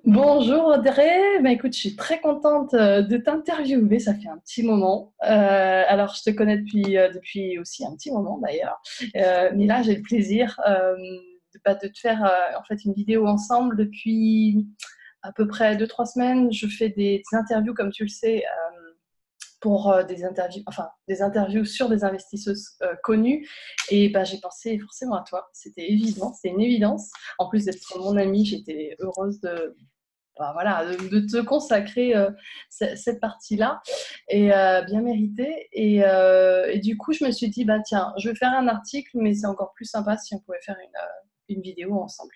Bonjour Audrey, écoute, je suis très contente de t'interviewer, ça fait un petit moment. Alors, je te connais depuis aussi un petit moment d'ailleurs. Mais là, j'ai le plaisir de te faire en fait une vidéo ensemble depuis à peu près 2, 3 semaines. Je fais des interviews, comme tu le sais, pour des interviews sur des investisseuses connues. Et bah, j'ai pensé forcément à toi, c'était évident, c'est une évidence. En plus d'être mon amie, j'étais heureuse de te consacrer cette partie-là et bien méritée. Et du coup, je me suis dit, bah tiens, je vais faire un article, mais c'est encore plus sympa si on pouvait faire une vidéo ensemble.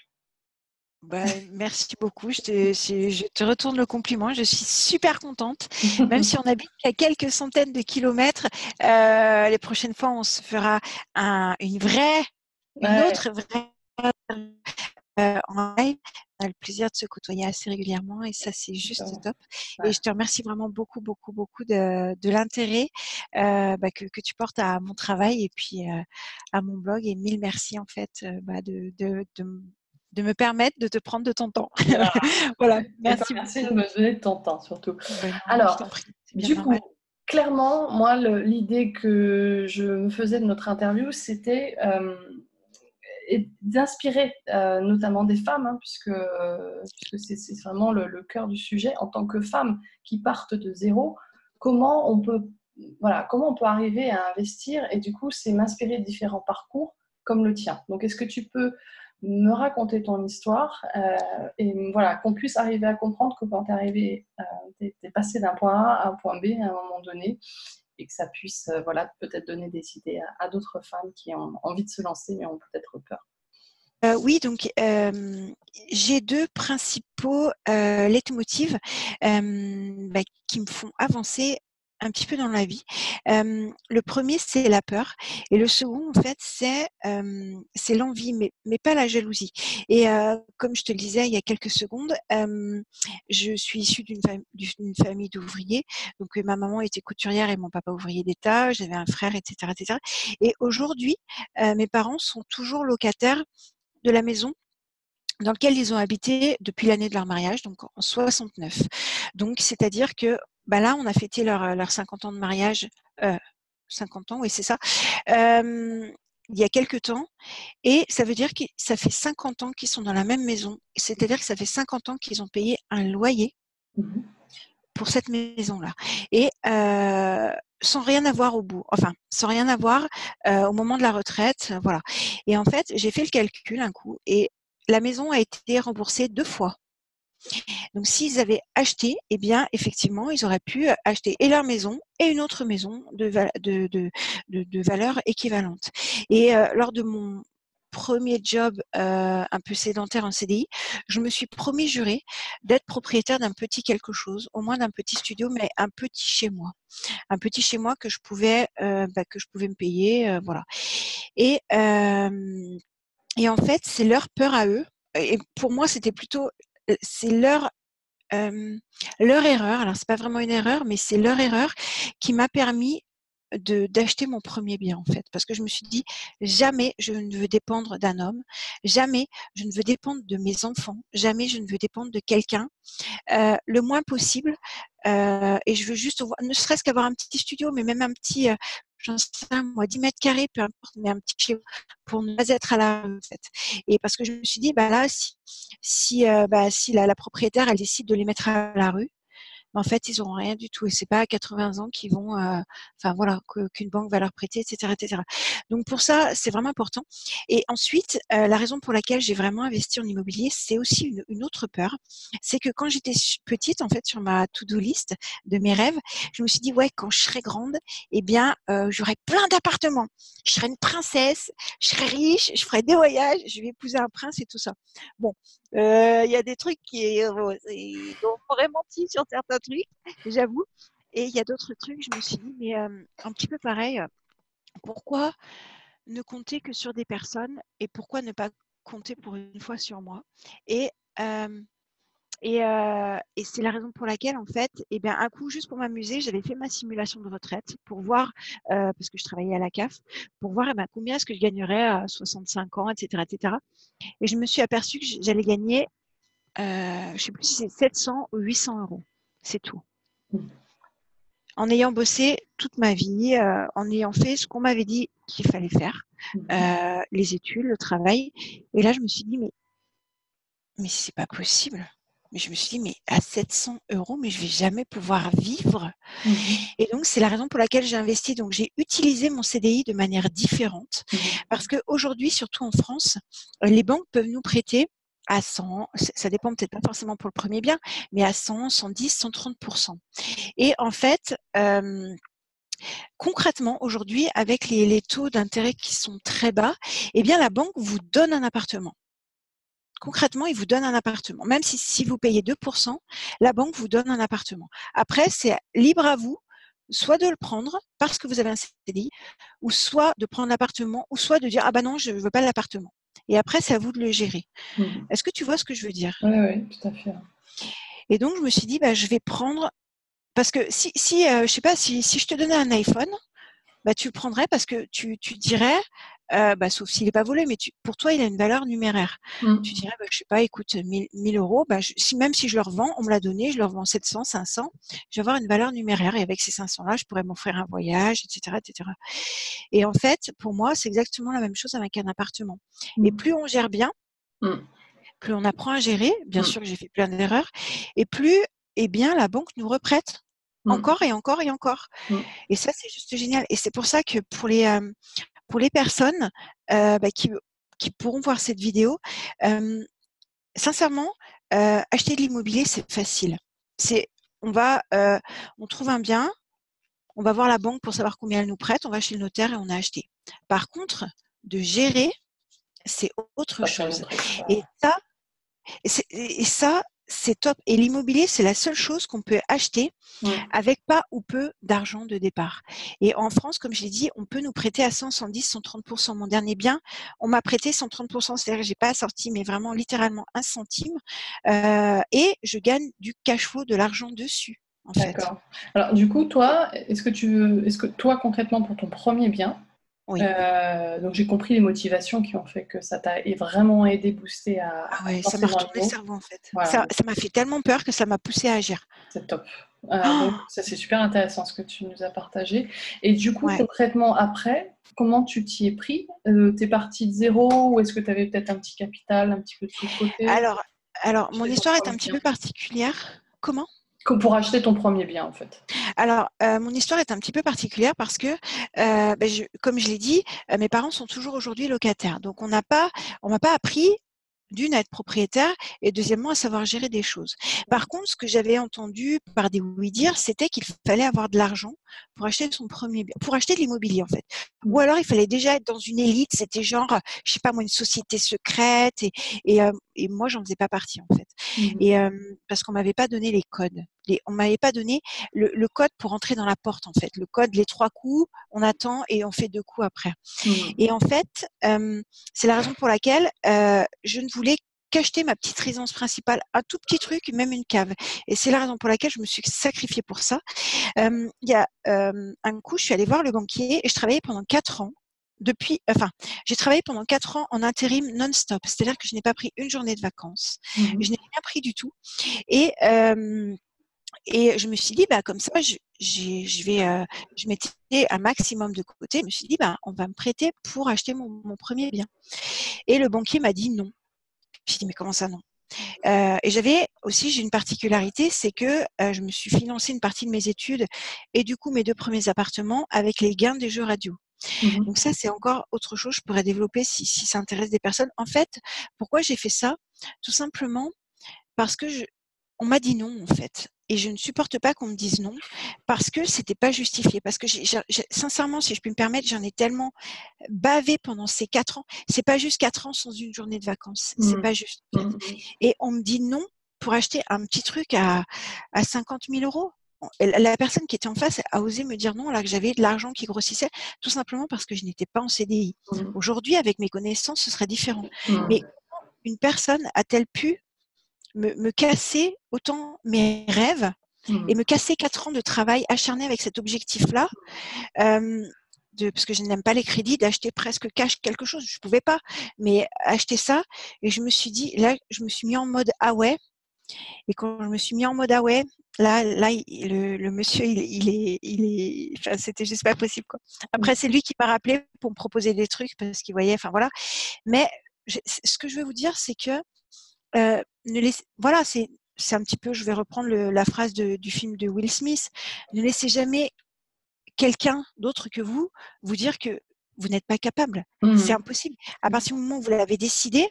Merci beaucoup. Je te retourne le compliment. Je suis super contente. Même si on habite à quelques centaines de kilomètres, les prochaines fois, on se fera une Ouais, autre vraie en live. On a le plaisir de se côtoyer assez régulièrement et ça, c'est juste top. ouais. Et je te remercie vraiment beaucoup, beaucoup, beaucoup de l'intérêt que tu portes à mon travail et puis à mon blog. Et mille merci en fait de me permettre de te prendre de ton temps. Voilà, Et toi, merci merci de beaucoup. me donner de ton temps surtout. Non, je Alors, t'en prie, c'est bien du normal. coup, clairement, moi, l'idée que je me faisais de notre interview, c'était et d'inspirer notamment des femmes, hein, puisque c'est vraiment le cœur du sujet, en tant que femmes qui partent de zéro, comment on peut, voilà, comment on peut arriver à investir, et du coup, c'est m'inspirer de différents parcours comme le tien. Donc, est-ce que tu peux me raconter ton histoire et voilà, qu'on puisse arriver à comprendre que quand tu es arrivé, t'es passé d'un point A à un point B à un moment donné, et que ça puisse voilà, peut-être donner des idées à d'autres femmes qui ont envie de se lancer mais ont peut-être peur. Oui, donc j'ai deux principaux leitmotivs qui me font avancer un petit peu dans la vie. Le premier, c'est la peur, et le second, en fait, c'est l'envie, mais pas la jalousie. Et comme je te le disais il y a quelques secondes, je suis issue d'une famille d'ouvriers. Donc ma maman était couturière et mon papa ouvrier d'État. J'avais un frère, etc., etc. Et aujourd'hui, mes parents sont toujours locataires de la maison dans laquelle ils ont habité depuis l'année de leur mariage, donc en 69. Donc, c'est-à-dire que là, on a fêté leur 50 ans de mariage, 50 ans, oui, c'est ça, il y a quelques temps. Et ça veut dire que ça fait 50 ans qu'ils sont dans la même maison. C'est-à-dire que ça fait 50 ans qu'ils ont payé un loyer Mhm. pour cette maison-là. Et sans rien avoir au bout, enfin, sans rien avoir au moment de la retraite, voilà. Et en fait, j'ai fait le calcul un coup et la maison a été remboursée 2 fois. Donc, s'ils avaient acheté, eh bien, effectivement, ils auraient pu acheter et leur maison et une autre maison de valeur équivalente. Et lors de mon premier job un peu sédentaire en CDI, je me suis promis juré d'être propriétaire d'un petit quelque chose, au moins d'un petit studio, mais un petit chez moi. Un petit chez moi que je pouvais me payer, voilà. Et, euh, et en fait, c'est leur peur à eux. Et pour moi, c'était plutôt, c'est euh, leur erreur. Alors, c'est pas vraiment une erreur, mais c'est leur erreur qui m'a permis d'acheter mon premier bien, en fait. Parce que je me suis dit, jamais je ne veux dépendre d'un homme, jamais je ne veux dépendre de mes enfants, jamais je ne veux dépendre de quelqu'un le moins possible. Et je veux juste, ne serait-ce qu'avoir un petit studio, mais même un petit, j'en sais rien, moi, 10 mètres carrés, peu importe, mais un petit chez pour ne pas être à la rue, en fait. Et parce que je me suis dit, là, si la propriétaire, elle décide de les mettre à la rue, en fait, ils n'auront rien du tout. Et c'est pas à 80 ans qu'ils vont, enfin voilà, qu'une banque va leur prêter, etc., etc. Donc pour ça, c'est vraiment important. Et ensuite, la raison pour laquelle j'ai vraiment investi en immobilier, c'est aussi une autre peur. C'est que quand j'étais petite, en fait, sur ma to-do list de mes rêves, je me suis dit, ouais, quand je serai grande, eh bien, j'aurai plein d'appartements. Je serai une princesse, je serai riche, je ferai des voyages, je vais épouser un prince et tout ça. Bon, il y a des trucs on m'aurait menti sur certains trucs, j'avoue. Et il y a d'autres trucs, je me suis dit, mais un petit peu pareil, pourquoi ne compter que sur des personnes et pourquoi ne pas compter pour une fois sur moi? Et, euh, et c'est la raison pour laquelle, en fait, eh bien, un coup, juste pour m'amuser, j'avais fait ma simulation de retraite pour voir, parce que je travaillais à la CAF, pour voir combien est-ce que je gagnerais à 65 ans, etc., etc. Et je me suis aperçue que j'allais gagner je ne sais plus si c'est 700 ou 800 euros. C'est tout. Mmh. En ayant bossé toute ma vie, en ayant fait ce qu'on m'avait dit qu'il fallait faire, Mmh. les études, le travail. Et là, je me suis dit, mais c'est pas possible. Mais je me suis dit, mais à 700 euros, mais je vais jamais pouvoir vivre. Mmh. Et donc, c'est la raison pour laquelle j'ai investi. Donc, j'ai utilisé mon CDI de manière différente. Mmh. Parce qu'aujourd'hui, surtout en France, les banques peuvent nous prêter à 100, ça dépend peut-être pas forcément pour le premier bien, mais à 100, 110, 130%. Et en fait, concrètement, aujourd'hui, avec les taux d'intérêt qui sont très bas, eh bien, la banque vous donne un appartement. Concrètement, il vous donne un appartement. Même si vous payez 2%, la banque vous donne un appartement. Après, c'est libre à vous, soit de le prendre parce que vous avez un CDI, ou soit de prendre l'appartement, ou soit de dire ah ben non, je ne veux pas l'appartement. Et après, c'est à vous de le gérer. Mmh. Est-ce que tu vois ce que je veux dire? Oui, oui, tout à fait. Et donc, je me suis dit, bah, je vais prendre parce que si je sais pas, si je te donnais un iPhone, bah, tu le prendrais parce que tu dirais, bah, sauf s'il n'est pas volé, mais pour toi, il a une valeur numéraire. Tu Mmh. dirais, bah, je sais pas, écoute, 1000 euros, bah, même si je le revends, on me l'a donné, je le revends 700, 500, je vais avoir une valeur numéraire et avec ces 500-là, je pourrais m'offrir un voyage, etc., etc. Et en fait, pour moi, c'est exactement la même chose avec un appartement. Et Mmh. plus on gère bien, Mmh. plus on apprend à gérer, bien Mmh. sûr que j'ai fait plein d'erreurs, et plus, eh bien, la banque nous reprête Mmh. encore et encore et encore. Mmh. Et ça, c'est juste génial. Et c'est pour ça que pour les personnes bah, qui pourront voir cette vidéo, sincèrement, acheter de l'immobilier, c'est facile. C'est, on trouve un bien, on va voir la banque pour savoir combien elle nous prête, on va chez le notaire et on a acheté. Par contre, de gérer, c'est autre Ça, c'est un chose. autre chose. Et ça, et ça, c'est top. Et l'immobilier, c'est la seule chose qu'on peut acheter Mmh. avec pas ou peu d'argent de départ. Et en France, comme je l'ai dit, on peut nous prêter à 100, 110, 130%. Mon dernier bien, on m'a prêté 130%, c'est-à-dire que j'ai pas sorti, mais vraiment littéralement un centime. Et je gagne du cash flow, de l'argent dessus, en fait. D'accord. Alors, du coup, toi, est-ce que toi, concrètement, pour ton premier bien, Oui. donc j'ai compris les motivations qui ont fait que ça t'a vraiment aidé, boosté Ah à ouais, te ça lancer m'a dans retourné le l'IMO. cerveau, en fait. Voilà, Ça m'a fait tellement peur que ça m'a poussé à agir. c'est top. Oh, Donc ça, c'est super intéressant ce que tu nous as partagé. Et du coup, ouais. concrètement, après, comment tu t'y es pris? Tu es partie de zéro ou est-ce que tu avais peut-être un petit capital, un petit peu de sous de côté Alors, alors, mon acheter ton histoire est un premier petit bien? peu particulière. Comment? Pour acheter ton premier bien, en fait. Alors, mon histoire est un petit peu particulière parce que, comme je l'ai dit, mes parents sont toujours aujourd'hui locataires. Donc on m'a pas appris, d'une, à être propriétaire et deuxièmement, à savoir gérer des choses. Par contre, ce que j'avais entendu par des oui-dire, c'était qu'il fallait avoir de l'argent pour acheter son premier bien, pour acheter de l'immobilier, en fait. Ou Mmh. alors, il fallait déjà être dans une élite, c'était genre, je sais pas moi, une société secrète et moi, j'en faisais pas partie, en fait. Mmh. Et parce qu'on m'avait pas donné les codes. On m'avait pas donné le code pour entrer dans la porte, en fait. Le code, les 3 coups, on attend et on fait 2 coups après. Mmh. Et en fait, c'est la raison pour laquelle je ne voulais qu'acheter ma petite résidence principale, un tout petit truc, même une cave. Et c'est la raison pour laquelle je me suis sacrifiée pour ça. Il y a un coup, je suis allée voir le banquier et je travaillais pendant 4 ans. J'ai travaillé pendant 4 ans en intérim non-stop, c'est-à-dire que je n'ai pas pris une journée de vacances. Mmh. Je n'ai rien pris du tout. Et je me suis dit, bah, comme ça, je mettais un maximum de côté. Je me suis dit, bah, on va me prêter pour acheter mon premier bien. Et le banquier m'a dit non. Je me suis dit, mais comment ça non? Et j'ai une particularité, c'est que je me suis financé une partie de mes études et du coup mes 2 premiers appartements avec les gains des jeux radio. Mmh. Donc ça, c'est encore autre chose, je pourrais développer si ça intéresse des personnes. En fait, pourquoi j'ai fait ça? Tout simplement parce que on m'a dit non, en fait. Et je ne supporte pas qu'on me dise non parce que c'était pas justifié. Parce que sincèrement, si je puis me permettre, j'en ai tellement bavé pendant ces 4 ans. C'est pas juste 4 ans sans une journée de vacances. C'est Mmh. pas juste, en fait. Mmh. Et on me dit non pour acheter un petit truc à 50 000 euros. La personne qui était en face a osé me dire non alors que j'avais de l'argent qui grossissait, tout simplement parce que je n'étais pas en CDI. Mmh. Aujourd'hui, avec mes connaissances, ce serait différent. Mais Mmh. une personne a-t-elle pu me casser autant mes rêves et Mmh. me casser 4 ans de travail acharné avec cet objectif-là. Euh, parce que je n'aime pas les crédits, d'acheter presque cash quelque chose. Je pouvais pas, mais acheter ça. Et je me suis dit, là, je me suis mis en mode ah ouais. Et quand je me suis mis en mode ah ouais, là, le monsieur, enfin, c'était juste pas possible, quoi. Après, c'est lui qui m'a rappelé pour me proposer des trucs parce qu'il voyait, enfin voilà. Mais ce que je veux vous dire, c'est que voilà, c'est un petit peu, je vais reprendre la phrase du film de Will Smith, ne laissez jamais quelqu'un d'autre que vous dire que vous n'êtes pas capable. C'est impossible. À partir du moment où vous l'avez décidé,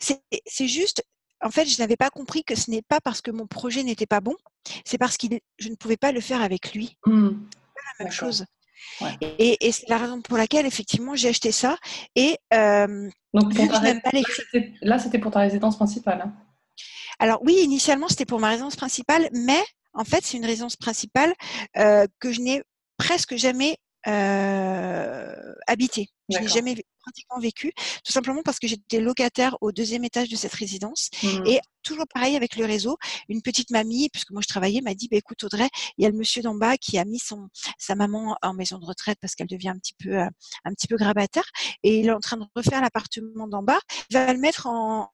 c'est juste, en fait, je n'avais pas compris que ce n'est pas parce que mon projet n'était pas bon, c'est parce que je ne pouvais pas le faire avec lui. Pas la même chose. Ouais. Et c'est la raison pour laquelle, effectivement, j'ai acheté ça. Et donc, vu que je n'aime pas les là, c'était pour ta résidence principale. Hein. Alors oui, initialement, c'était pour ma résidence principale, mais en fait, c'est une résidence principale que je n'ai presque jamais habitée. Je n'ai jamais pratiquement vécu, tout simplement parce que j'étais locataire au 2e étage de cette résidence. Et toujours pareil avec le réseau, une petite mamie, puisque moi je travaillais, m'a dit, écoute Audrey, il y a le monsieur d'en bas qui a mis sa maman en maison de retraite parce qu'elle devient un petit peu grabataire, et il est en train de refaire l'appartement d'en bas. Il va le mettre en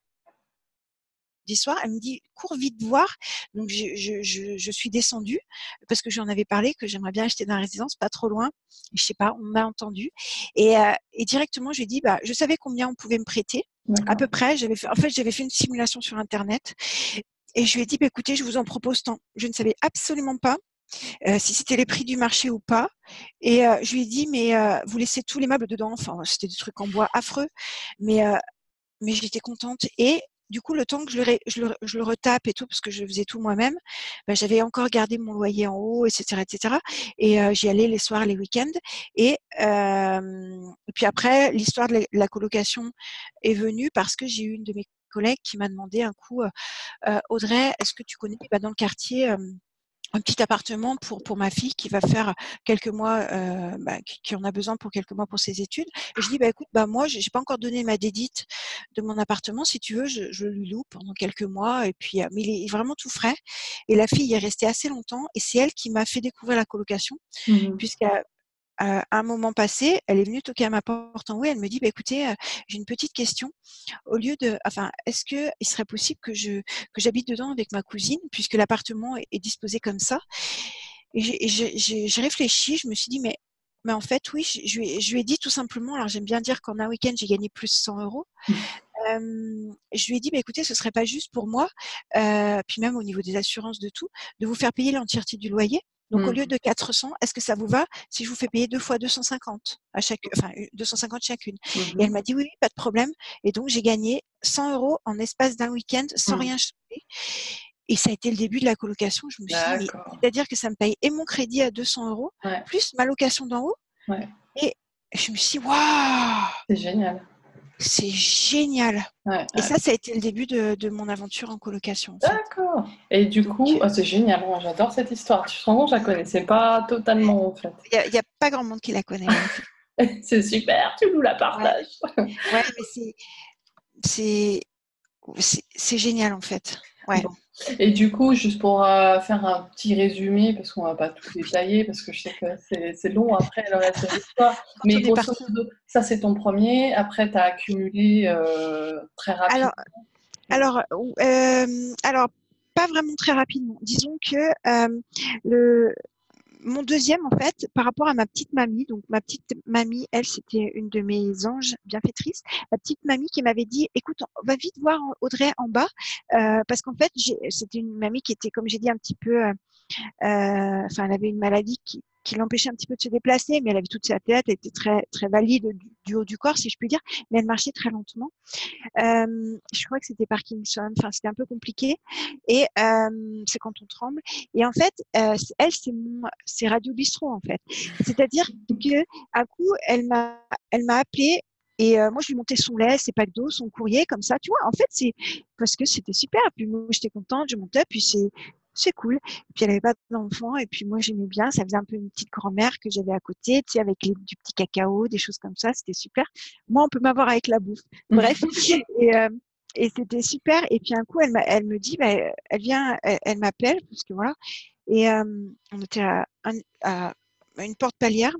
soir, elle me dit cours vite voir. Donc je suis descendue parce que j'en avais parlé que j'aimerais bien acheter dans la résidence, pas trop loin. Je sais pas, on m'a entendu et directement je lui ai dit je savais combien on pouvait me prêter à peu près. J'avais fait une simulation sur internet et je lui ai dit écoutez, je vous en propose tant. Je ne savais absolument pas si c'était les prix du marché ou pas. Et je lui ai dit mais vous laissez tous les meubles dedans. Enfin c'était des trucs en bois affreux, mais j'étais contente. Et du coup, le temps que je le retape et tout, parce que je faisais tout moi-même, j'avais encore gardé mon loyer en haut, etc., etc. Et j'y allais les soirs, les week-ends. Et puis après, l'histoire de la colocation est venue parce que j'ai eu une de mes collègues qui m'a demandé un coup, Audrey, est-ce que tu connais dans le quartier un petit appartement pour ma fille qui va faire quelques mois, qui en a besoin pour quelques mois pour ses études. Et je dis écoute, moi j'ai pas encore donné ma dédite de mon appartement. Si tu veux, je lui loue pendant quelques mois. Et puis, mais il est vraiment tout frais. Et la fille y est restée assez longtemps. Et c'est elle qui m'a fait découvrir la colocation, puisqu'à un moment passé, elle est venue toquer à ma porte en haut et elle me dit écoutez, j'ai une petite question. Est-ce que il serait possible que j'habite dedans avec ma cousine puisque l'appartement est disposé comme ça? Et j'ai réfléchi, je me suis dit mais en fait oui, je lui ai dit tout simplement. Alors j'aime bien dire qu'en un week-end j'ai gagné plus 100 euros. Je lui ai dit écoutez, ce serait pas juste pour moi, puis même au niveau des assurances de tout, de vous faire payer l'entièreté du loyer. Donc, au lieu de 400, est-ce que ça vous va si je vous fais payer 2 fois 250 250 chacune? Et elle m'a dit oui, pas de problème. Et donc, j'ai gagné 100 euros en espace d'un week-end sans rien changer. Et ça a été le début de la colocation. Je me suis dit, c'est-à-dire que ça me paye et mon crédit à 200 euros, plus ma location d'en haut. Et je me suis dit, waouh! C'est génial. C'est génial. Et ça a été le début de mon aventure en colocation. D'accord. Et du coup, c'est génial. Moi, j'adore cette histoire. Tu te rends compte, je la connaissais pas totalement, en fait. Il n'y a pas grand monde qui la connaît. C'est super, tu nous la partages. Ouais, mais c'est génial, en fait. Ouais. Bon. Et du coup, juste pour faire un petit résumé, parce qu'on va pas tout détailler, parce que je sais que c'est long après le reste de l'histoire. Mais grosso modo, ça c'est ton premier. Après, tu as accumulé très rapidement. Alors, pas vraiment très rapidement. Disons que mon deuxième, en fait, par rapport à ma petite mamie, donc ma petite mamie, elle, c'était une de mes anges bienfaitrices, la petite mamie qui m'avait dit, écoute, va vite voir Audrey en bas, parce qu'en fait, c'était une mamie qui était, comme j'ai dit, un petit peu, elle avait une maladie qui l'empêchait un petit peu de se déplacer, mais elle avait toute sa tête, elle était très, très valide du haut du corps, si je puis dire, mais elle marchait très lentement. Je crois que c'était Parkinson, enfin c'était un peu compliqué et c'est quand on tremble. Et en fait, elle c'est Radio Bistrot en fait. C'est-à-dire que un coup, elle m'a appelé. Et moi, je lui montais son lait, ses packs d'eau, son courrier, comme ça, tu vois. En fait, c'est parce que c'était super. Puis moi, j'étais contente, je montais, puis c'est cool. Et puis elle avait pas d'enfant, et puis moi j'aimais bien. Ça faisait un peu une petite grand-mère que j'avais à côté, tu sais, avec du petit cacao, des choses comme ça. C'était super. Moi, on peut m'avoir avec la bouffe. Bref. Et c'était super. Et puis un coup, elle me dit, elle vient, elle m'appelle parce que voilà. Et on était à une porte palière.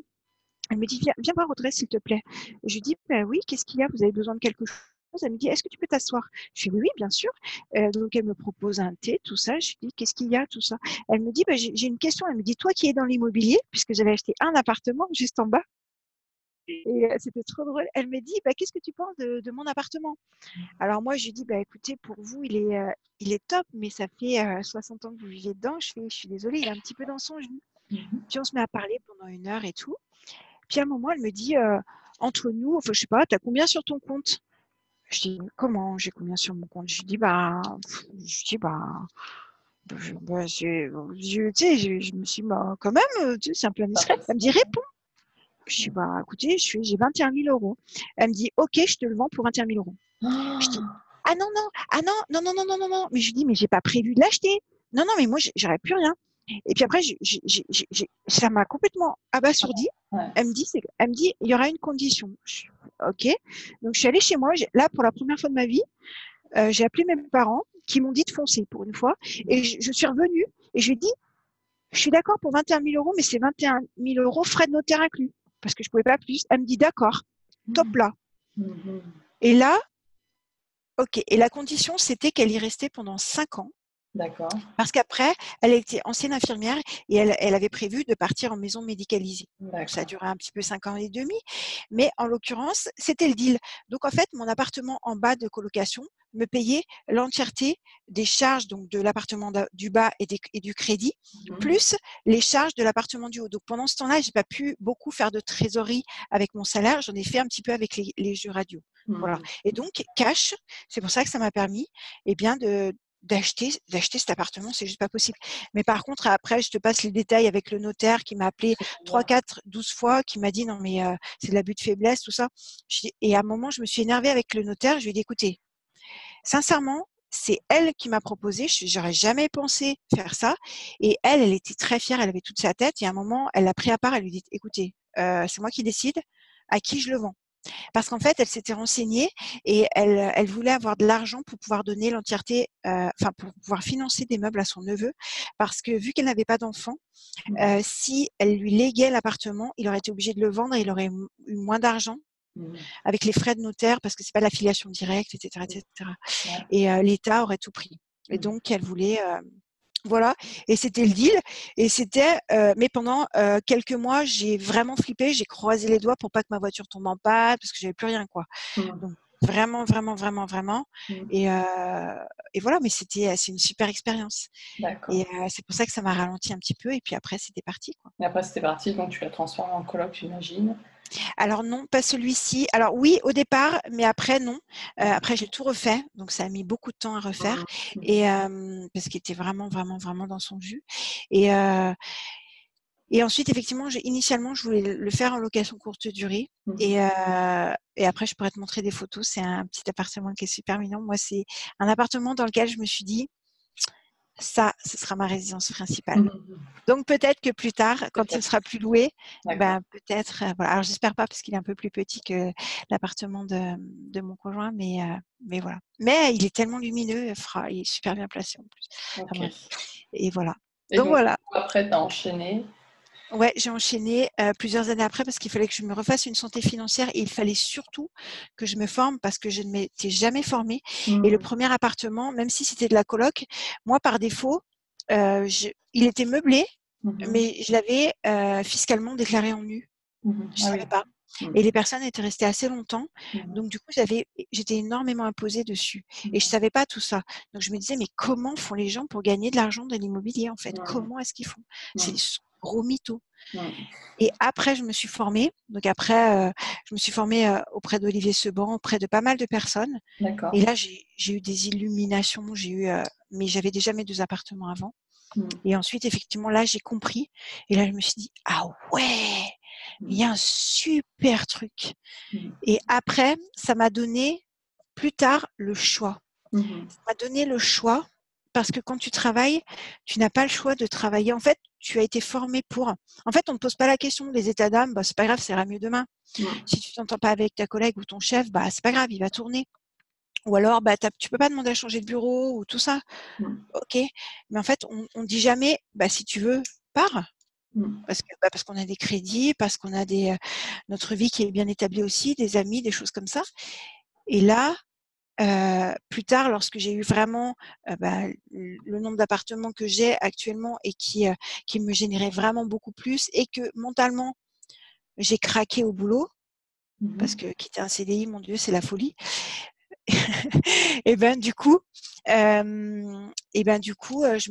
Elle me dit: «Viens voir Audrey, s'il te plaît». Je lui dis: «Bah oui, qu'est-ce qu'il y a? Vous avez besoin de quelque chose?» Elle me dit: «Est-ce que tu peux t'asseoir?» Je fais: «Oui, oui, bien sûr». Donc elle me propose un thé, tout ça. Je lui dis: «Qu'est-ce qu'il y a?» Tout ça. Elle me dit: «Bah, j'ai une question». Elle me dit: «Toi qui es dans l'immobilier», puisque j'avais acheté un appartement juste en bas et c'était trop drôle. Elle me dit: «Bah, qu'est-ce que tu penses de mon appartement?» Alors moi, je lui dis: «Bah, écoutez, pour vous, il est top, mais ça fait 60 ans que vous vivez dedans». Je fais: «Je suis désolée, il est un petit peu dans son jus». Mhm. Puis on se met à parler pendant 1 heure et tout. Puis à un moment, elle me dit, entre nous, enfin, je sais pas, t'as combien sur ton compte? Je dis, comment j'ai combien sur mon compte? Je dis, tu sais, je me suis dit, bah, quand même, tu sais, c'est un peu Pas indiscret. Elle me dit, facile. réponds. Je dis, bah, écoutez, j'ai 21 000 euros. Elle me dit, ok, je te le vends pour 21 000 euros. Je dis, Ah, ah non, non, ah non, non, non, non, non, non, non. Mais je lui dis, mais j'ai pas prévu de l'acheter. Non, non, mais moi, j'aurais plus rien. Et puis après, ça m'a complètement abasourdie. ouais. Elle me dit, il y aura une condition. Ok. Donc, je suis allée chez moi. Là, pour la première fois de ma vie, j'ai appelé mes parents qui m'ont dit de foncer pour une fois. Et je suis revenue et je lui ai dit, je suis d'accord pour 21 000 euros, mais c'est 21 000 euros frais de notaire inclus. Parce que je pouvais pas plus. Elle me dit, d'accord, top là. Mhm. Et là, ok. Et la condition, c'était qu'elle y restait pendant 5 ans. D'accord. Parce qu'après, elle était ancienne infirmière et elle avait prévu de partir en maison médicalisée. Donc ça a D'accord. duré un petit peu 5 ans et demi, mais en l'occurrence, c'était le deal. Donc en fait, mon appartement en bas de colocation me payait l'entièreté des charges donc de l'appartement du bas et du crédit, Mhm. plus les charges de l'appartement du haut. Donc pendant ce temps-là, j'ai pas pu beaucoup faire de trésorerie avec mon salaire. J'en ai fait un petit peu avec les jeux radio. Voilà. Mhm. Et donc cash, c'est pour ça que ça m'a permis, eh bien d'acheter cet appartement, c'est juste pas possible. Mais par contre, après, je te passe les détails avec le notaire qui m'a appelé C'est 3, génial. 4, 12 fois, qui m'a dit non mais c'est de l'abus de faiblesse, tout ça. Et à un moment, je me suis énervée avec le notaire. Je lui ai dit écoutez, sincèrement, c'est elle qui m'a proposé. J'aurais jamais pensé faire ça. Et elle était très fière. Elle avait toute sa tête. Et à un moment, elle l'a pris à part. Elle lui dit écoutez, c'est moi qui décide à qui je le vends. Parce qu'en fait, elle s'était renseignée et elle voulait avoir de l'argent pour pouvoir donner l'entièreté, enfin pour pouvoir financer des meubles à son neveu. Parce que vu qu'elle n'avait pas d'enfant, Mhm. si elle lui léguait l'appartement, il aurait été obligé de le vendre et il aurait eu moins d'argent Mhm. avec les frais de notaire parce que c'est pas l'affiliation directe, etc., etc. Ouais. Et l'État aurait tout pris. Et Mhm. donc, elle voulait voilà, et c'était le deal. Et c'était, mais pendant quelques mois, j'ai vraiment flippé. J'ai croisé les doigts pour pas que ma voiture tombe en panne parce que j'avais plus rien, quoi. Mhm. Donc vraiment, vraiment, vraiment, vraiment. Mhm. Et, voilà, mais c'est une super expérience. Et D'accord. c'est pour ça que ça m'a ralenti un petit peu. Et puis après, c'était parti, quoi. Et après, c'était parti, donc tu l'as transformé en coloc, j'imagine. Alors non, pas celui-ci. Alors oui, au départ, mais après non. Après, j'ai tout refait, donc ça a mis beaucoup de temps à refaire. Mhm. Et parce qu'il était vraiment, vraiment, vraiment dans son jus. Et Et ensuite, effectivement, initialement, je voulais le faire en location courte durée. Mhm. Et après, je pourrais te montrer des photos. C'est un petit appartement qui est super mignon. Moi, c'est un appartement dans lequel je me suis dit, ça, ce sera ma résidence principale. Mhm. Donc peut-être que plus tard, quand il ne Peut-être. sera plus loué, D'accord. ben peut-être. Voilà. Alors j'espère pas parce qu'il est un peu plus petit que l'appartement de mon conjoint, mais voilà. Mais il est tellement lumineux, il est super bien placé en plus. Enfin, Ok. bref. Et voilà. Et Donc donc, voilà. après, tu as enchaîné. Ouais, j'ai enchaîné plusieurs années après parce qu'il fallait que je me refasse une santé financière et il fallait surtout que je me forme parce que je ne m'étais jamais formée. Et le Mhm. premier appartement, même si c'était de la coloc, moi par défaut, il était meublé, Mhm. mais je l'avais fiscalement déclaré en nu. Mhm. Je Ah oui. savais pas. Et Mhm. les personnes étaient restées assez longtemps, Mhm. donc du coup j'étais énormément imposée dessus et je Mhm. savais pas tout ça. Donc je me disais mais comment font les gens pour gagner de l'argent de l'immobilier en fait? Mhm. Comment est-ce qu'ils font? C'est Mhm. des gros mythos. Mhm. Et après, je me suis formée. Donc après, je me suis formée auprès d'Olivier Seban, auprès de pas mal de personnes. Et D'accord. là, j'ai eu des illuminations. Mais j'avais déjà mes 2 appartements avant. Mhm. Et ensuite, effectivement, là, j'ai compris. Et là, je me suis dit, ah ouais, il y a un super truc. Mhm. Et après, ça m'a donné plus tard le choix. Mhm. Ça m'a donné le choix parce que quand tu travailles, tu n'as pas le choix de travailler. En fait, tu as été formé pour. En fait, on ne te pose pas la question. Les états d'âme, bah, c'est pas grave, ça ira mieux demain. Mhm. Si tu t'entends pas avec ta collègue ou ton chef, bah, c'est pas grave, il va tourner. Ou alors, bah, tu peux pas demander à changer de bureau ou tout ça. Mhm. OK. Mais en fait, on dit jamais, bah, si tu veux, pars. Parce qu'on a des crédits, parce qu'on a notre vie qui est bien établie aussi, des amis, des choses comme ça. Et là, plus tard, lorsque j'ai eu vraiment le nombre d'appartements que j'ai actuellement et qui me générait vraiment beaucoup plus, et que mentalement, j'ai craqué au boulot, parce que quitter un CDI, mon Dieu, c'est la folie. Et ben du coup, je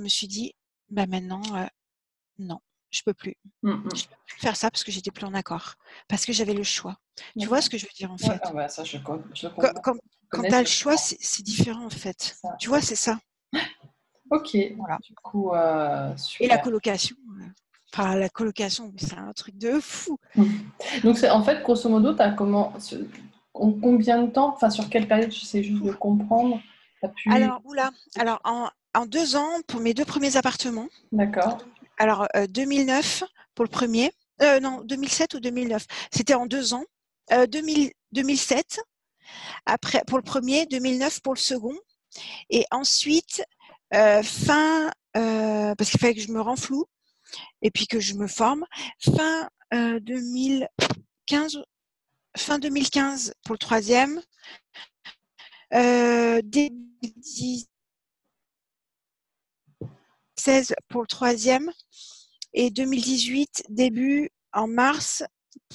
me suis dit, maintenant, non, je peux plus. Je peux plus faire ça parce que j'étais plus en accord, parce que j'avais le choix. Tu vois ce que je veux dire en fait? Ça, je comprends. Quand tu as le choix, c'est différent en fait. Tu vois, c'est ça. Ok, voilà. Du coup, super. Et la colocation, c'est un truc de fou. Donc, en fait, grosso modo, tu as en combien de temps, enfin, sur quelle période, j'essaie juste de comprendre, tu as pu... Alors, en 2 ans, pour mes 2 premiers appartements. D'accord. Alors, 2009 pour le premier. Non, 2007 ou 2009. C'était en 2 ans. 2007 après, pour le premier, 2009 pour le second. Et ensuite, parce qu'il fallait que je me renfloue et puis que je me forme, fin 2015 pour le troisième, début 2016 pour le troisième, et 2018 début en mars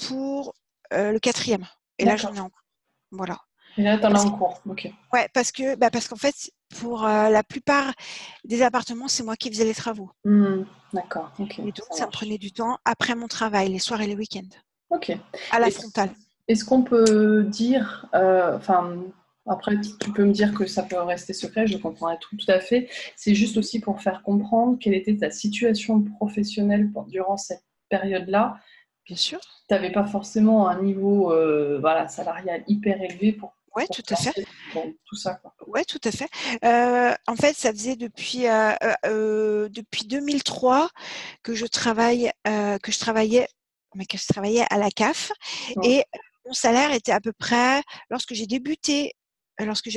pour le quatrième. Et là, j'en ai en cours. Voilà. Et là, tu en as en cours. Ok. Ouais, parce qu'en fait, pour la plupart des appartements, c'est moi qui faisais les travaux. D'accord. Ok. Et donc, ça me prenait du temps après mon travail, les soirs et les week-ends. Ok. À la frontale. Est-ce qu'on peut dire, après, tu peux me dire que ça peut rester secret, je comprendrai tout à fait. C'est juste aussi pour faire comprendre quelle était ta situation professionnelle durant cette période-là. Bien sûr. Tu n'avais pas forcément un niveau salarial hyper élevé pour tout à fait. Tout ça, quoi. Oui, tout à fait. En fait, ça faisait depuis 2003 que je travaillais à la CAF. Et mon salaire était à peu près, lorsque j'ai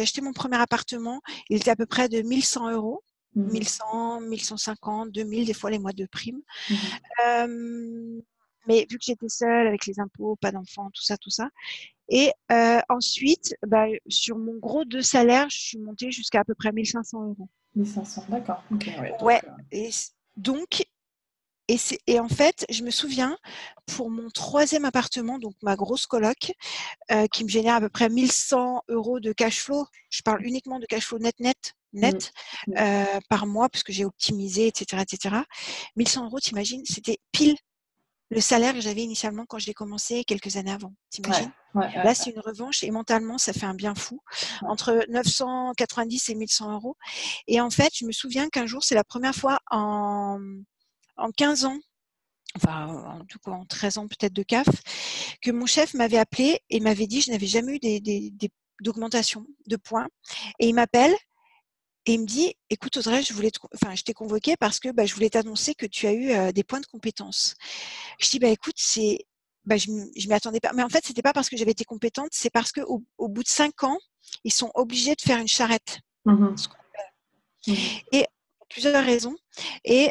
acheté mon premier appartement, il était à peu près de 1 100 euros. 1100, 1150, 2000, des fois les mois de prime. Mais vu que j'étais seule avec les impôts, pas d'enfants, tout ça. Et ensuite, sur mon gros de salaire, je suis montée jusqu'à à peu près 1 500 euros. 1 500, d'accord. Okay, ouais. Et en fait, je me souviens, pour mon troisième appartement, donc ma grosse coloc, qui me génère à peu près 1 100 euros de cash flow, je parle uniquement de cash flow net, par mois, puisque j'ai optimisé, etc. 1 100 euros, t'imagines, c'était pile le salaire que j'avais initialement quand j'ai commencé quelques années avant. T'imagines ? Là, c'est une revanche et mentalement, ça fait un bien fou. Entre 990 et 1 100 euros. Et en fait, je me souviens qu'un jour, c'est la première fois en 15 ans, enfin, en tout cas en 13 ans peut-être de CAF, que mon chef m'avait appelé et m'avait dit, je n'avais jamais eu d'augmentation de points. Et il m'appelle. Et il me dit, écoute Audrey, je t'ai convoqué parce que je voulais t'annoncer que tu as eu des points de compétence. Je dis, écoute, je m'y attendais pas. Mais en fait, c'était pas parce que j'avais été compétente, c'est parce qu'au bout de 5 ans, ils sont obligés de faire une charrette. Et pour plusieurs raisons. Et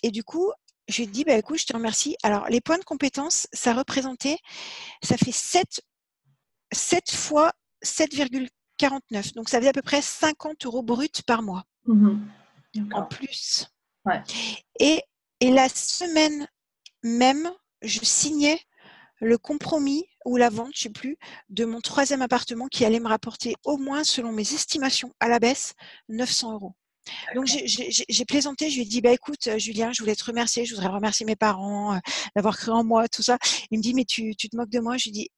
du coup, je lui ai dit, écoute, je te remercie. Alors, les points de compétence, ça fait 7 fois 7,49. Donc, ça faisait à peu près 50 euros bruts par mois. En plus. Ouais. Et la semaine même, je signais le compromis ou la vente, je ne sais plus, de mon troisième appartement qui allait me rapporter au moins, selon mes estimations, à la baisse, 900 euros. Donc, j'ai plaisanté, je lui ai dit, écoute, Julien, je voulais te remercier, je voudrais remercier mes parents d'avoir cru en moi, tout ça. Il me dit, mais tu te moques de moi? Je lui dis,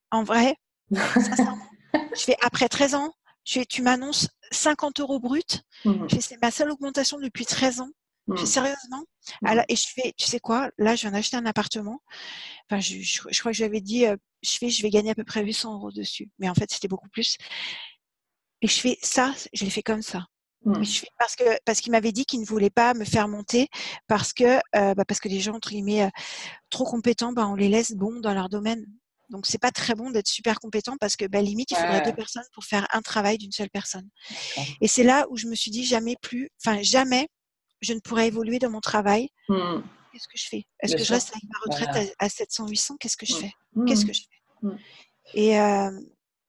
en vrai, sincèrement, je fais après 13 ans, tu m'annonces 50 euros bruts. C'est ma seule augmentation depuis 13 ans. Je fais sérieusement. Alors, et je fais, tu sais quoi, là, je viens d'acheter un appartement. Enfin, je crois que j'avais dit, je vais gagner à peu près 800 euros dessus. Mais en fait, c'était beaucoup plus. Et je fais ça, je l'ai fait comme ça. Et je fais parce qu'il m'avait dit qu'il ne voulait pas me faire monter parce que les gens, entre guillemets, trop compétents, on les laisse bons dans leur domaine. Donc, c'est pas très bon d'être super compétent parce que limite, il faudrait 2 personnes pour faire un travail d'une seule personne. Et c'est là où je me suis dit jamais, je ne pourrais évoluer dans mon travail qu'est-ce que je fais? Est-ce Bien que je sûr. reste avec ma retraite à 700-800? Qu'est-ce que je fais? Qu'est-ce Mm. que je fais? Mm. Et,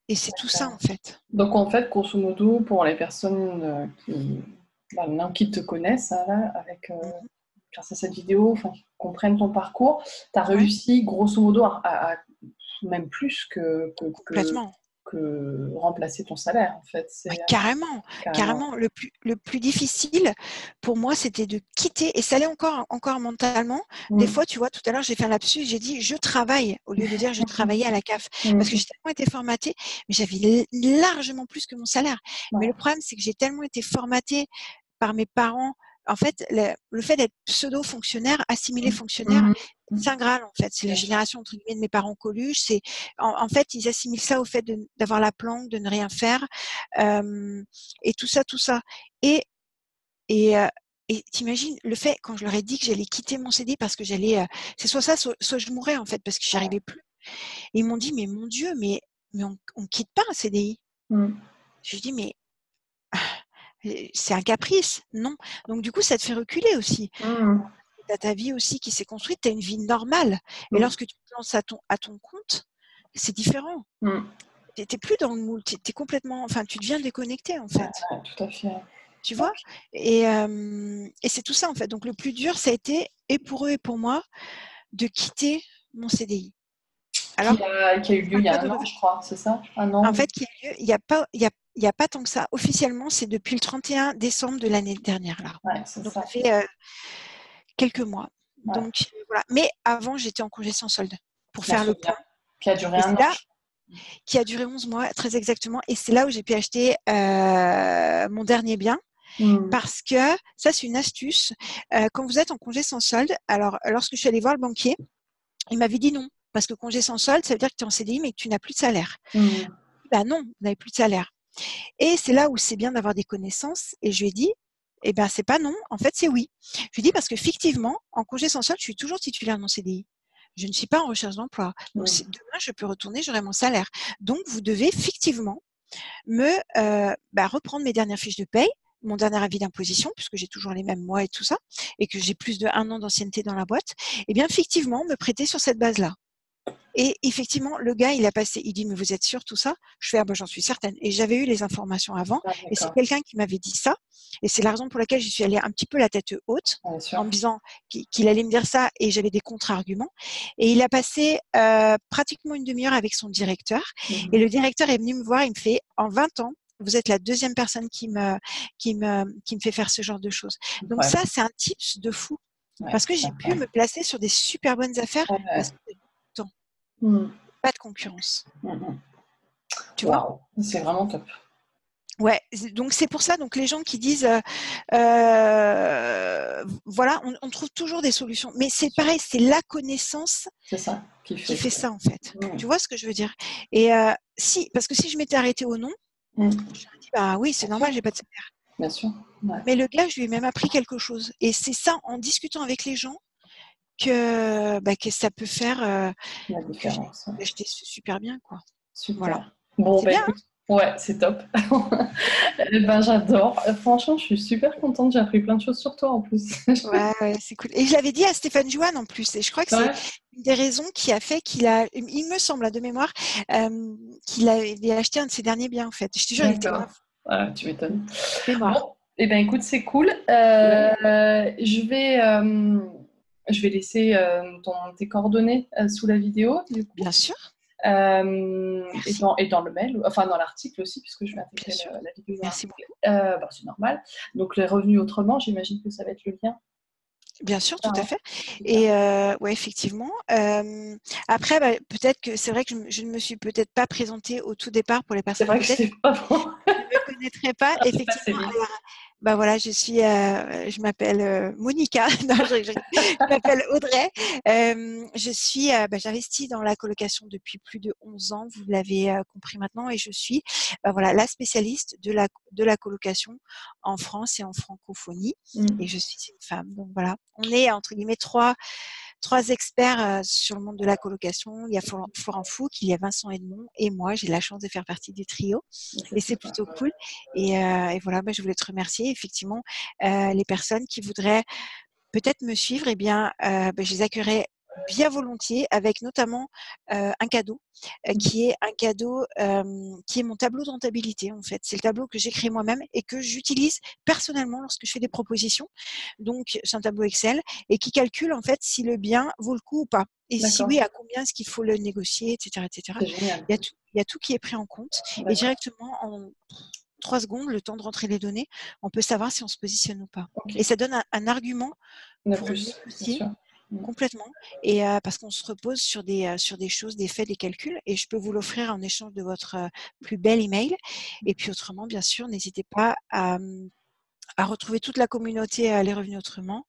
et c'est tout ça, en fait. Donc en fait, grosso modo, pour les personnes qui, maintenant, qui te connaissent, hein, là, avec, Mhm. grâce à cette vidéo, enfin, qui comprennent ton parcours, tu as Ouais, réussi grosso modo même plus complètement. que remplacer ton salaire, en fait. Ouais, C'est carrément, carrément. carrément. Le plus difficile pour moi, c'était de quitter, et ça allait encore mentalement. Des Mm. fois, tu vois, tout à l'heure, j'ai fait un lapsus, j'ai dit je travaille, au lieu de dire je travaillais à la CAF. Parce que Mm. j'ai tellement été formatée, mais j'avais largement plus que mon salaire. Mais le Ouais. problème, c'est que j'ai tellement été formatée par mes parents. En fait, le fait d'être pseudo-fonctionnaire, assimilé fonctionnaire, Mm. c'est Mm. un Graal, en fait. C'est la Bien sûr. génération, entre guillemets, de mes parents Coluche. En fait, ils assimilent ça au fait d'avoir la planque, de ne rien faire. Et tout ça, tout ça. Et, et, euh, et t'imagines le fait, quand je leur ai dit que j'allais quitter mon CD parce que c'est soit ça, soit je mourais, en fait, parce que j'y Ouais. arrivais plus. Et ils m'ont dit, mais mon Dieu, mais on quitte pas un CDI. Mm. Je dis, mais c'est un caprice, non. Donc du coup, ça te fait reculer aussi. Mm. Tu as ta vie aussi qui s'est construite, tu as une vie normale. Et Mm. lorsque tu te lances à ton compte, c'est différent. Mm. Tu n'es plus dans le moule, tu es complètement, enfin, tu deviens déconnecté, en Ouais, fait. ouais, tout à fait. Tu Ouais. vois? Et c'est tout ça, en fait. Donc le plus dur, ça a été, et pour eux et pour moi, de quitter mon CDI. Alors, Qui a eu lieu il y pas a de un an, revenus. je crois, c'est ça? Un En an? fait, qui a lieu, il y a pas tant que ça. Officiellement, c'est depuis le 31 décembre de l'année dernière, là. Ouais, c'est Donc ça ça. fait quelques mois. Ouais, Donc voilà. Mais avant, j'étais en congé sans solde pour je m'en faire le souviens. point. Qui a duré Et un c'est an. là qui a duré 11 mois, très exactement. Et c'est là où j'ai pu acheter mon dernier bien. Mm. Parce que ça, c'est une astuce. Quand vous êtes en congé sans solde, alors lorsque je suis allée voir le banquier, il m'avait dit non. Parce que congé sans solde, ça veut dire que tu es en CDI, mais que tu n'as plus de salaire. Mm. Ben non, vous n'avez plus de salaire. Et c'est là où c'est bien d'avoir des connaissances. Et je lui ai dit, eh ben, c'est pas non, en fait, c'est oui. Je lui ai dit parce que fictivement, en congé sans solde, je suis toujours titulaire de mon CDI. Je ne suis pas en recherche d'emploi. Donc, Mm. demain, je peux retourner, j'aurai mon salaire. Donc, vous devez fictivement reprendre mes dernières fiches de paye, mon dernier avis d'imposition, puisque j'ai toujours les mêmes mois et tout ça, et que j'ai plus de 1 an d'ancienneté dans la boîte, et bien, fictivement, me prêter sur cette base-là. Et effectivement, le gars, il dit, mais vous êtes sûr tout ça? Je fais, ah ben, j'en suis certaine. Et j'avais eu les informations avant, Ah, et c'est d'accord, quelqu'un qui m'avait dit ça, et c'est la raison pour laquelle j'y suis allée un petit peu la tête haute, bien sûr. en me disant qu'il allait me dire ça, et j'avais des contre-arguments. Et il a passé pratiquement une demi-heure avec son directeur, et Mm. le directeur est venu me voir, il me fait, en 20 ans, vous êtes la deuxième personne qui me fait faire ce genre de choses. Donc Ouais, ça, c'est un tips de fou, ouais, parce que tout à j'ai pu fait. me placer sur des super bonnes affaires, Ouais. parce que j'ai du temps, Mm. pas de concurrence. Mm, mm. Tu vois? Waouh, c'est vraiment top. Ouais, donc c'est pour ça, donc les gens qui disent, voilà, on trouve toujours des solutions. Mais Bien c'est sûr. pareil, c'est la connaissance C'est ça qui qui fait fait que. ça, en fait. Mm. Tu vois ce que je veux dire? Et parce que si je m'étais arrêtée au non, Mm. je me dit: «Bah oui, c'est Bien normal, sûr, j'ai pas de salaire». bien sûr. Ouais. Mais le gars, je lui ai même appris quelque chose et c'est ça, en discutant avec les gens que ça peut faire, La que différence. Ouais. j'étais super bien, quoi. Voilà. Super. Bon, C'est bah bien, hein? écoute, ouais, c'est top. Eh ben, j'adore. Franchement, je suis super contente. J'ai appris plein de choses sur toi en plus. Ouais, ouais, c'est cool. Et je l'avais dit à Stéphane Joanne en plus, et je crois que c'est Ouais, une des raisons qui a fait il me semble, de mémoire, qu'il avait acheté un de ses derniers biens, en fait. Je te jure, il était d'accord. brave. Ouais, tu m'étonnes. Mémoire. Bon, eh ben écoute, c'est cool. Je vais laisser tes coordonnées sous la vidéo, du coup. Bien sûr. Et Merci. dans le mail, enfin dans l'article aussi, puisque je vais Bien intégrer sûr. la vidéo dans Merci l'article. beaucoup. Bon, c'est normal. Donc les revenus autrement, j'imagine que ça va être le lien. Bien sûr, Ah, tout à hein. fait. Super. Et ouais, effectivement. Après, peut-être que c'est vrai que je ne me suis peut-être pas présentée au tout départ pour les C'est personnes vrai que peut-être c'est pas bon. qui ne me connaîtraient pas. Ça peut passer Effectivement, vite. bah voilà, je m'appelle Monica. Non, je m'appelle Audrey. J'investis dans la colocation depuis plus de 11 ans. Vous l'avez compris maintenant, et je suis, voilà, la spécialiste de la colocation en France et en francophonie. Et Mm. je suis une femme. Donc voilà, on est entre guillemets trois experts sur le monde de la colocation. Il y a Florent Fouque, il y a Vincent Edmond et moi. J'ai la chance de faire partie du trio C'est et c'est super. plutôt cool. Et voilà, je voulais te remercier. Effectivement, les personnes qui voudraient peut-être me suivre, eh bien, je les accueillerai bien volontiers, avec notamment un cadeau qui est un cadeau qui est mon tableau de rentabilité en fait. C'est le tableau que j'ai créé moi-même et que j'utilise personnellement lorsque je fais des propositions. Donc c'est un tableau Excel et qui calcule en fait si le bien vaut le coup ou pas. Et si oui, D'accord. à combien est-ce qu'il faut le négocier, etc., etc. C'est génial. Il y a tout qui est pris en compte et D'accord. directement en 3 secondes, le temps de rentrer les données, on peut savoir si on se positionne ou pas. Et Ok. ça donne un argument De pour plus, bien négocier sûr. Mm. complètement et parce qu'on se repose sur des choses, des faits, des calculs et je peux vous l'offrir en échange de votre plus bel email. Et puis autrement, bien sûr, n'hésitez pas à retrouver toute la communauté Les Revenus Autrement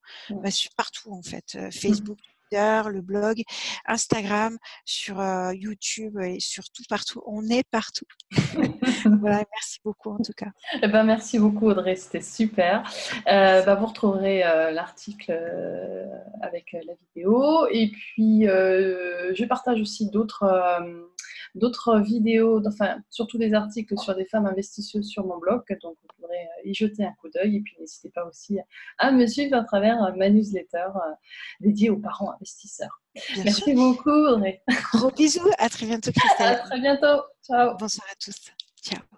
partout en fait. Mm. Facebook, Twitter, le blog, Instagram, sur YouTube et surtout partout. On est partout. Voilà, merci beaucoup en tout cas. Eh ben, merci beaucoup Audrey, c'était super. Vous retrouverez l'article avec la vidéo et puis je partage aussi d'autres vidéos, enfin surtout des articles sur des femmes investisseuses sur mon blog, donc vous pourrez y jeter un coup d'œil et puis n'hésitez pas aussi à me suivre à travers ma newsletter dédiée aux parents investisseurs. Bien sûr. Merci beaucoup Audrey. Gros bisous. À très bientôt, Christelle. À très bientôt. Ciao. Bonsoir à tous. Ciao.